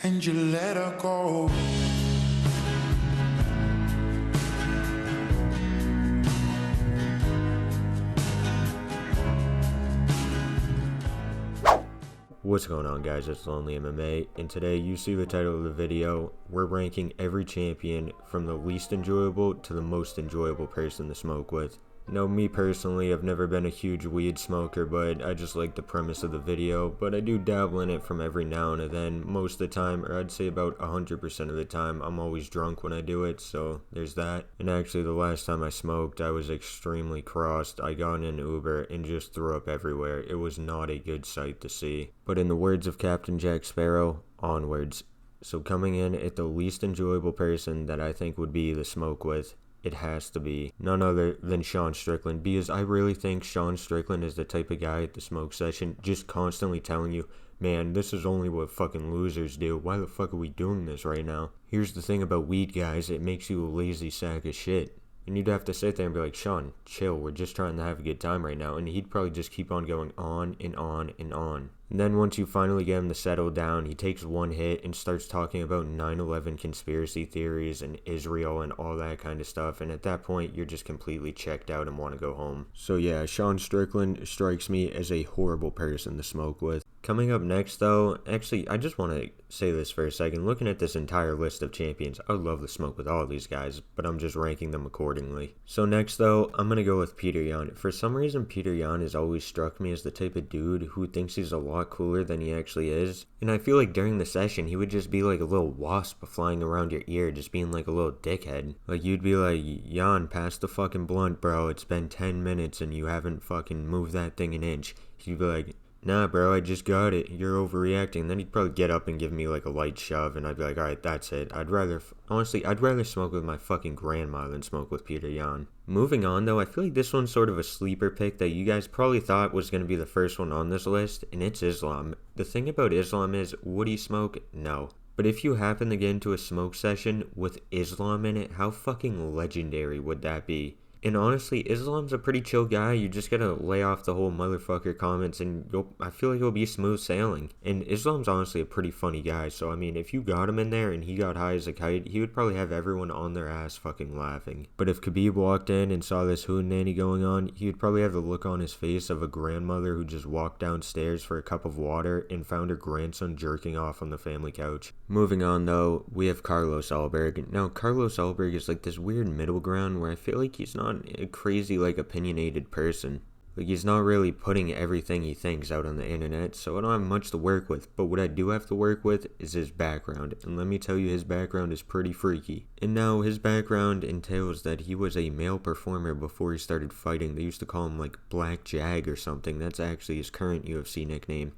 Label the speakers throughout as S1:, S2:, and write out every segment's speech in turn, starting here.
S1: and you let her go.
S2: What's going on, guys? It's Lonely MMA, and today you see the title of the video. We're ranking every champion from the least enjoyable to the most enjoyable person to smoke with. Now, me personally, I've never been a huge weed smoker, but I just like the premise of the video, but I do dabble in it from every now and then. Most of the time, or I'd say about 100% of the time, I'm always drunk when I do it, so there's that. And actually, the last time I smoked, I was extremely crossed. I got in an Uber and just threw up everywhere. It was not a good sight to see. But in the words of Captain Jack Sparrow, onwards. So coming in at the least enjoyable person that I think would be the smoke with, it has to be none other than Sean Strickland, because I really think Sean Strickland is the type of guy at the smoke session just constantly telling you, man, this is only what fucking losers do. Why the fuck are we doing this right now? Here's the thing about weed, guys, it makes you a lazy sack of shit. And you'd have to sit there and be like, Sean, chill, we're just trying to have a good time right now. And he'd probably just keep on going on and on and on. And then once you finally get him to settle down, he takes one hit and starts talking about 9/11 conspiracy theories and Israel and all that kind of stuff. And at that point, you're just completely checked out and want to go home. So yeah, Sean Strickland strikes me as a horrible person to smoke with. Coming up next, though, actually, I just want to say this for a second. Looking at this entire list of champions, I would love to smoke with all of these guys, but I'm just ranking them accordingly. So next, though, I'm going to go with Peter Yan. For some reason, Peter Yan has always struck me as the type of dude who thinks he's a lot cooler than he actually is. And I feel like during the session, he would just be like a little wasp flying around your ear, just being like a little dickhead. Like, you'd be like, Yan, pass the fucking blunt, bro. It's been 10 minutes and you haven't fucking moved that thing an inch. He'd be like, nah, bro, I just got it. You're overreacting. And then he'd probably get up and give me like a light shove, and I'd be like, alright, that's it. I'd rather smoke with my fucking grandma than smoke with Peter Yan. Moving on, though, I feel like this one's sort of a sleeper pick that you guys probably thought was going to be the first one on this list, and it's Islam. The thing about Islam is, would he smoke? No. But if you happen to get into a smoke session with Islam in it, how fucking legendary would that be? And honestly, Islam's a pretty chill guy. You just gotta lay off the whole motherfucker comments and I feel like it'll be smooth sailing. And Islam's honestly a pretty funny guy. So, I mean, if you got him in there and he got high as a kite, he would probably have everyone on their ass fucking laughing. But if Khabib walked in and saw this hootenanny going on, he would probably have the look on his face of a grandmother who just walked downstairs for a cup of water and found her grandson jerking off on the family couch. Moving on, though, we have Carlos Alberg. Now, Carlos Alberg is like this weird middle ground where I feel like he's not a crazy, like, opinionated person. Like, he's not really putting everything he thinks out on the internet, so I don't have much to work with. But what I do have to work with is his background, and let me tell you, his background is pretty freaky. And now, his background entails that he was a male performer before he started fighting. They used to call him, like, Black Jag or something. That's actually his current UFC nickname.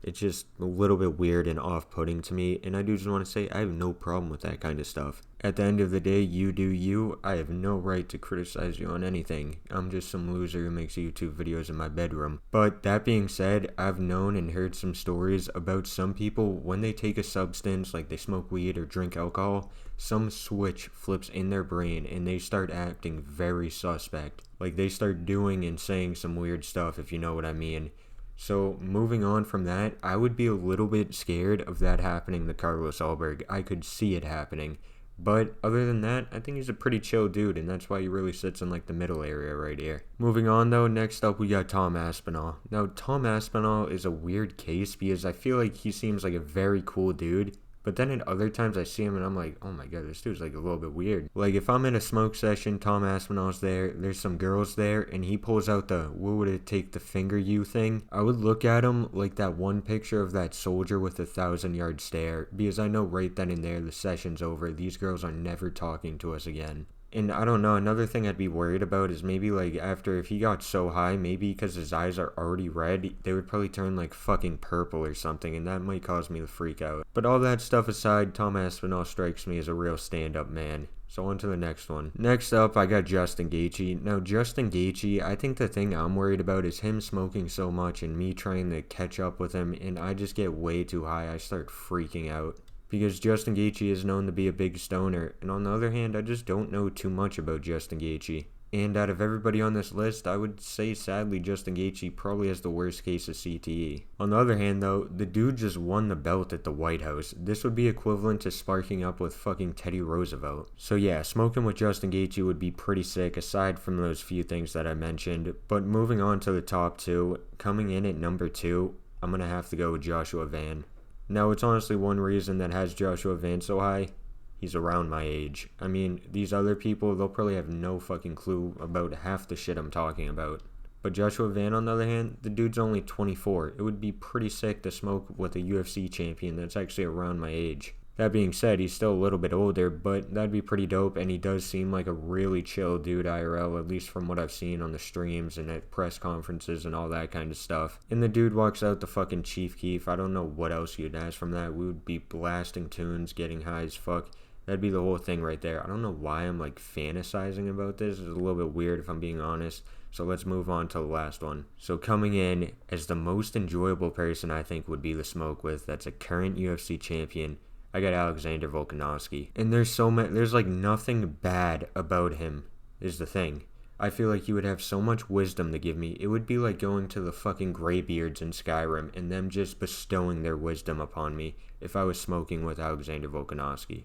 S2: It's just a little bit weird and off-putting to me, and I do just want to say I have no problem with that kind of stuff. At the end of the day, you do you. I have no right to criticize you on anything. I'm just some loser who makes YouTube videos in my bedroom. But that being said, I've known and heard some stories about some people when they take a substance, like they smoke weed or drink alcohol, some switch flips in their brain and they start acting very suspect. Like they start doing and saying some weird stuff, if you know what I mean. So, moving on from that, I would be a little bit scared of that happening to Carlos Alberg. I could see it happening. But other than that, I think he's a pretty chill dude, and that's why he really sits in like the middle area right here. Moving on, though, next up we got Tom Aspinall. Now, Tom Aspinall is a weird case because I feel like he seems like a very cool dude. But then at other times I see him and I'm like, oh my god, this dude's like a little bit weird. Like if I'm in a smoke session, Tom Aspinall's there, there's some girls there, and he pulls out the what would it take to finger you thing. I would look at him like that one picture of that soldier with a 1,000-yard stare, because I know right then and there the session's over. These girls are never talking to us again. And I don't know, another thing I'd be worried about is maybe like after, if he got so high, maybe because his eyes are already red, they would probably turn like fucking purple or something, and that might cause me to freak out. But all that stuff aside, Tom Aspinall strikes me as a real stand-up man. So on to the next one. Next up, I got Justin Gaethje. Now, Justin Gaethje, I think the thing I'm worried about is him smoking so much and me trying to catch up with him, and I just get way too high. I start freaking out. Because Justin Gaethje is known to be a big stoner, and on the other hand, I just don't know too much about Justin Gaethje. And out of everybody on this list, I would say sadly Justin Gaethje probably has the worst case of CTE. On the other hand though, the dude just won the belt at the White House. This would be equivalent to sparking up with fucking Teddy Roosevelt. So yeah, smoking with Justin Gaethje would be pretty sick aside from those few things that I mentioned. But moving on to the top two, coming in at number 2, I'm going to have to go with Joshua Van. Now it's honestly one reason that has Joshua Van so high. He's around my age. I mean, these other people, they'll probably have no fucking clue about half the shit I'm talking about. But Joshua Van, on the other hand, the dude's only 24. It would be pretty sick to smoke with a UFC champion that's actually around my age. That being said, he's still a little bit older, but that'd be pretty dope, and he does seem like a really chill dude IRL, at least from what I've seen on the streams and at press conferences and all that kind of stuff. And the dude walks out the fucking Chief Keef. I don't know what else you'd ask from that. We would be blasting tunes, getting high as fuck. That'd be the whole thing right there. I don't know why I'm like fantasizing about this. It's a little bit weird if I'm being honest. So let's move on to the last one. So coming in as the most enjoyable person I think would be to smoke with, that's a current UFC champion, I got Alexander Volkanovski. And there's like nothing bad about him is the thing. I feel like he would have so much wisdom to give me. It would be like going to the fucking Greybeards in Skyrim and them just bestowing their wisdom upon me if I was smoking with Alexander Volkanovski.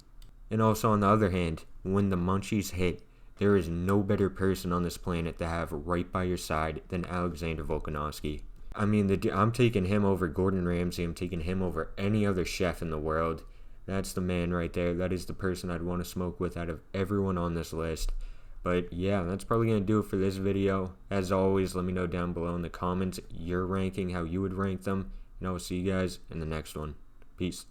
S2: And also on the other hand, when the munchies hit, there is no better person on this planet to have right by your side than Alexander Volkanovski. I mean, I'm taking him over Gordon Ramsay. I'm taking him over any other chef in the world. That's the man right there. That is the person I'd want to smoke with out of everyone on this list. But yeah, that's probably going to do it for this video. As always, let me know down below in the comments your ranking, how you would rank them. And I will see you guys in the next one. Peace.